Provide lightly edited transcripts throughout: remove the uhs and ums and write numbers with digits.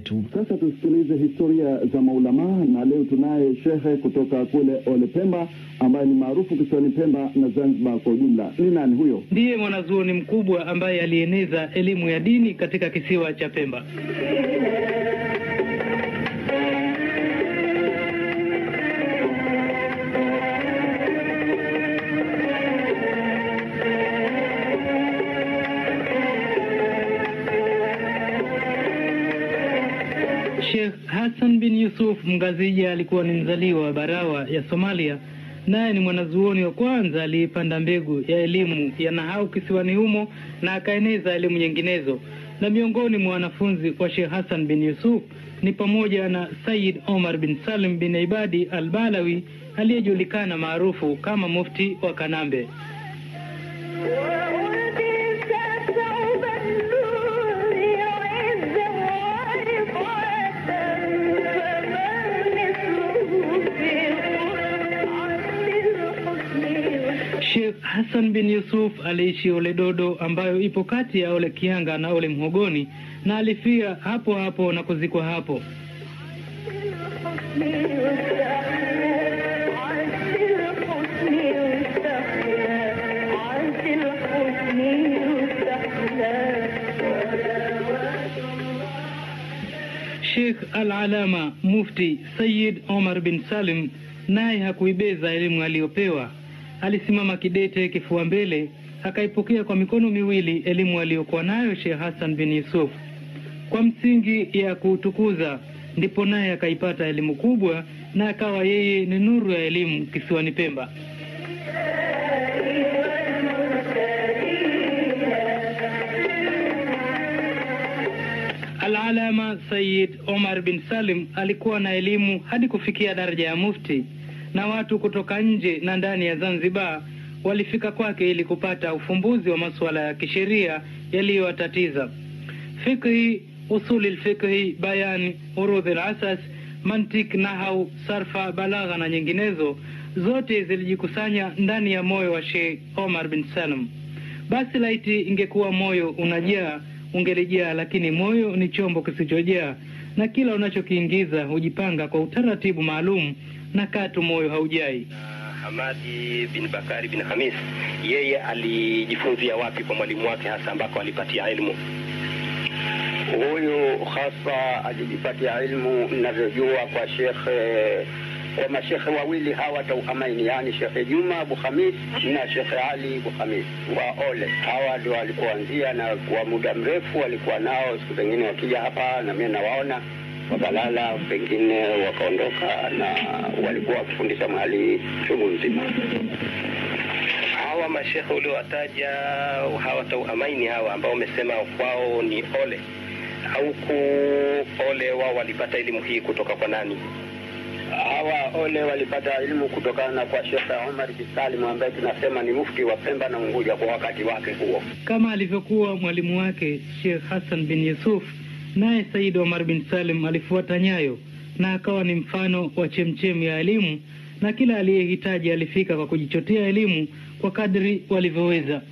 yetu. Sasa tusikilize historia za maulama, na leo tunaye shehe kutoka kule Ole Pemba ambaye ni maarufu kisiwani Pemba na Zanzibar kwa ujumla. Ni nani huyo? Ndiye mwanazuoni mkubwa ambaye alieneza elimu ya dini katika kisiwa cha Pemba. Sheikh Hassan bin Yusuf Mgazija alikuwa ni mzaliwa wa Barawa ya Somalia, naye ni mwanazuoni wa kwanza aliyepanda mbegu ya elimu ya nahau kisiwani humo na akaeneza elimu nyinginezo. Na miongoni mwa wanafunzi wa Sheikh Hassan bin Yusuf ni pamoja na Sayyid Omar bin Salim bin Ibadi al-Balawi aliyejulikana maarufu kama mufti wa Kanambe. Sheikh Hassan bin Yusuf aliishi Ole Dodo ambayo ipo kati ya Ole Kianga na Ole Mhogoni, na alifia hapo hapo na kuzikwa hapo. Sheikh al-Alama Mufti Sayyid Omar bin Salim naye hakuibeza elimu aliyopewa. Alisimama kidete kifua mbele, akaipokea kwa mikono miwili elimu aliyokuwa nayo Sheikh Hassan bin Yusuf. Kwa msingi ya kutukuza ndipo naye akaipata elimu kubwa na akawa yeye ni nuru ya elimu kisiwani Pemba. Al-Alama Sayyid Omar bin Salim alikuwa na elimu hadi kufikia daraja ya mufti, na watu kutoka nje na ndani ya Zanzibar walifika kwake ili kupata ufumbuzi wa masuala ya kisheria yaliyowatatiza. Fiqhi, usuli al-fiqhi, bayan, urudh al-asas, mantik, nahau, sarfa, balagha na nyinginezo, zote zilijikusanya ndani ya moyo wa Sheikh Omar bin Salim. Basi laiti ingekuwa moyo unajaa ungelijaa, lakini moyo ni chombo kisichojaa, na kila unachokiingiza hujipanga kwa utaratibu maalum na katu moyo haujai. Hamadi bin Bakari bin Hamis, yeye alijifunzia wapi kwa mwalimu wake hasa ambako alipatia elimu? Huyu hasa alijipatia elimu ninavyojua kwa kwa mashekhe wawili hawa tauhamaini, yani Sheikh Juma Abu Khamis na Sheikh Ali Abu Khamis wa Ole. Hawa ndio walikuanzia, na kwa muda mrefu walikuwa nao. Siku zingine wakija hapa na mimi nawaona, wakalala, pengine wakaondoka, na walikuwa wakifundisha mahali chungu nzima. Hawa mashekhe uliowataja, hawa tauhamaini hawa ambao umesema kwao ni Ole, au Ole wao walipata elimu hii kutoka kwa nani? Hawa Ole walipata elimu kutokana kwa Sheikh Omar bin Salim ambaye tunasema ni mufti wa Pemba na Unguja kwa wakati wake huo. Kama alivyokuwa mwalimu wake Sheikh Hassan bin Yusuf, naye Said Omar bin Salim alifuata nyayo na akawa ni mfano wa chemchemi ya elimu, na kila aliyehitaji alifika kwa kujichotea elimu kwa kadri walivyoweza.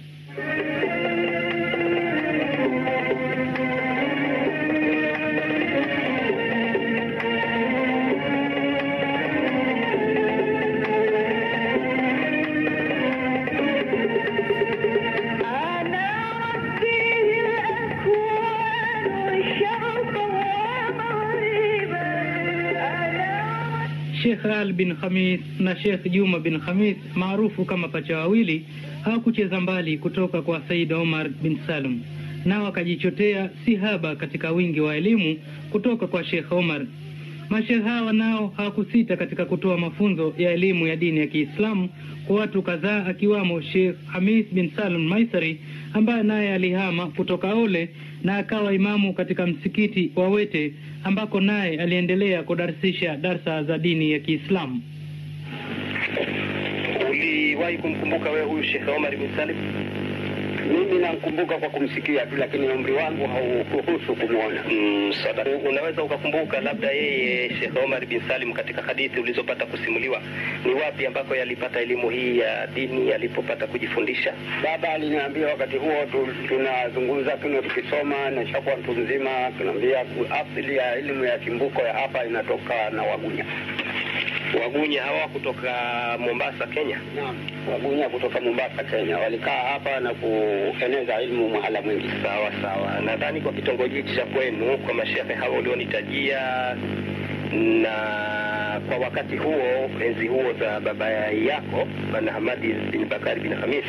Sheikh Ali bin Khamis na Sheikh Juma bin Khamis maarufu kama pacha wawili hawakucheza mbali kutoka kwa Said Omar bin Salim, nao wakajichotea sihaba katika wingi wa elimu kutoka kwa Sheikh Omar. Masheikh hawa nao hawakusita katika kutoa mafunzo ya elimu ya dini ya Kiislamu kwa watu kadhaa, akiwamo Sheikh Hamis bin Salim Maisari ambaye naye alihama kutoka Ole na akawa imamu katika msikiti wa Wete, ambako naye aliendelea kudarsisha darsa za dini ya Kiislamu. Uliwahi kumkumbuka wewe huyu Sheikh Omar bin Salim? Mimi namkumbuka kwa kumsikia tu, lakini umri wangu hauruhusu kumwona. Sadaka. Unaweza ukakumbuka labda yeye Sheikh Omar bin Salim katika hadithi ulizopata kusimuliwa, ni wapi ambako yalipata elimu hii ya dini alipopata kujifundisha? Baba aliniambia wakati huo tunazungumza tukisoma na shakuwa mtu mzima, tunaambia asili ya elimu ya chimbuko ya hapa inatoka na Wagunya. Wagunya hawa kutoka Mombasa, Kenya? Naam, Wagunya kutoka Mombasa, Kenya. Walikaa hapa na kueneza elimu mahala mwingi. Sawa sawa. Nadhani kwa kitongoji cha kwenu, kwa mashehe hao ulionitajia, na kwa wakati huo, enzi huo za baba yako Bwana Hamad bin Bakari bin Hamis,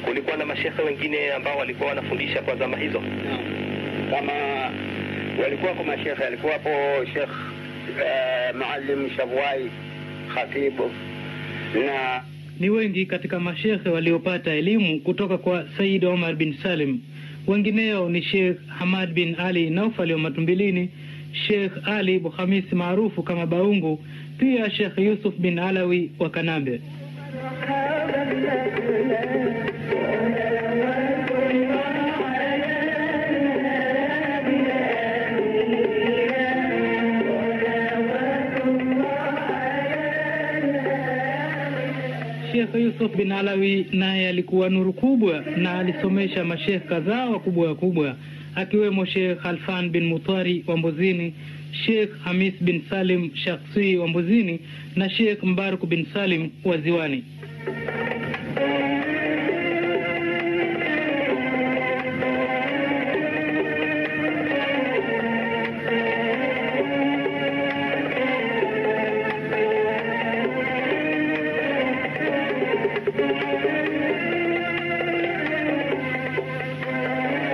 kulikuwa na mashehe wengine ambao walikuwa wanafundisha kwa zama hizo? Kama walikuwa kwa mashehe, alikuwa hapo Sheikh Maalim Shabwai Khatibu, na ni wengi katika mashehe waliopata elimu kutoka kwa Said Omar bin Salim. Wengineo ni Sheikh Hamad bin Ali Naufali wa Matumbilini, Sheikh Ali Bukhamis maarufu kama Baungu, pia Sheikh Yusuf bin Alawi wa Kanambe. Sheikh Yusuf bin Alawi naye alikuwa nuru kubwa na alisomesha masheikh kadhaa wakubwa akiwemo Sheikh Alfan bin Mutari wa Mbuzini, Sheikh Hamis bin Salim Shakhsi wa Mbuzini na Sheikh Mbarak bin Salim wa Ziwani.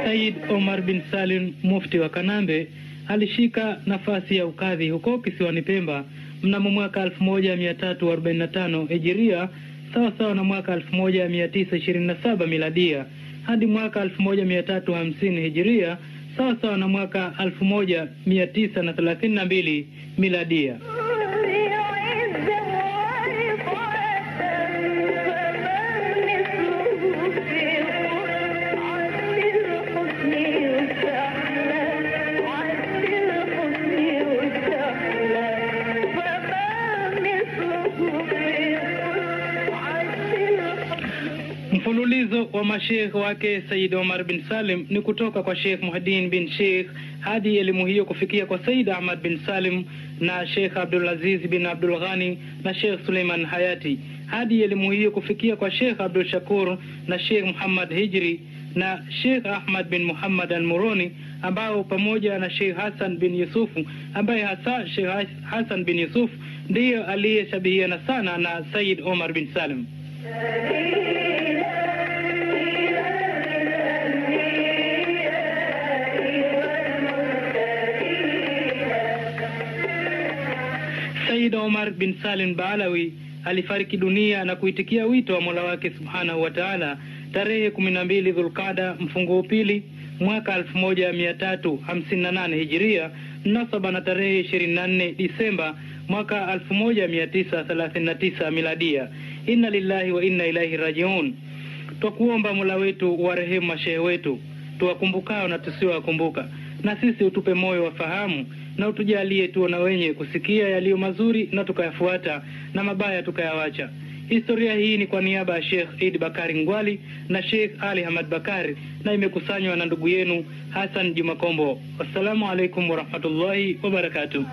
Said Omar bin Salim mufti wa Kanambe alishika nafasi ya ukadhi huko kisiwani Pemba mnamo mwaka 1345 Hijiria, sawa sawa na mwaka 1927 Miladia, hadi mwaka 1350 Hijiria, sawa sawa na mwaka 1932 Miladia. Mfululizo wa masheikh wake Said Omar bin Salim ni kutoka kwa Sheikh Muhaddin bin Sheikh hadi elimu hiyo kufikia kwa Said Ahmad bin Salim na Sheikh Abdul Aziz bin Abdul Ghani na Sheikh Suleiman Hayati, hadi elimu hiyo kufikia kwa Sheikh Abdul Shakur na Sheikh Muhammad Hijri na Sheikh Ahmad bin Muhammad al-Muroni, ambao pamoja na Sheikh Hassan bin Yusufu, ambaye hasa Sheikh Hassan bin Yusuf ndiye aliyeshabihiana sana na Said Omar bin Salim. Said Omar bin Salim Baalawi alifariki dunia na kuitikia wito wa Mola wake Subhanahu wa Ta'ala tarehe 12 Dhulqaada mfungo pili mwaka 1358 Hijiria, nasaba na tarehe 24 Disemba mwaka 1939 Miladia. Inna lillahi wa inna ilaihi rajiun. Tukuomba Mola wetu warehemu mashehe wetu, tuwakumbukao na tusiwakumbuka, na sisi utupe moyo wa fahamu na utujalie tu na wenye kusikia yaliyo mazuri na tukayafuata, na mabaya tukayawacha. Historia hii ni kwa niaba ya Sheikh Eid Bakari Ngwali na Sheikh Ali Hamad Bakari, na imekusanywa na ndugu yenu Hassan Juma Kombo. Wassalamu alaikum wa rahmatullahi wa barakatuh.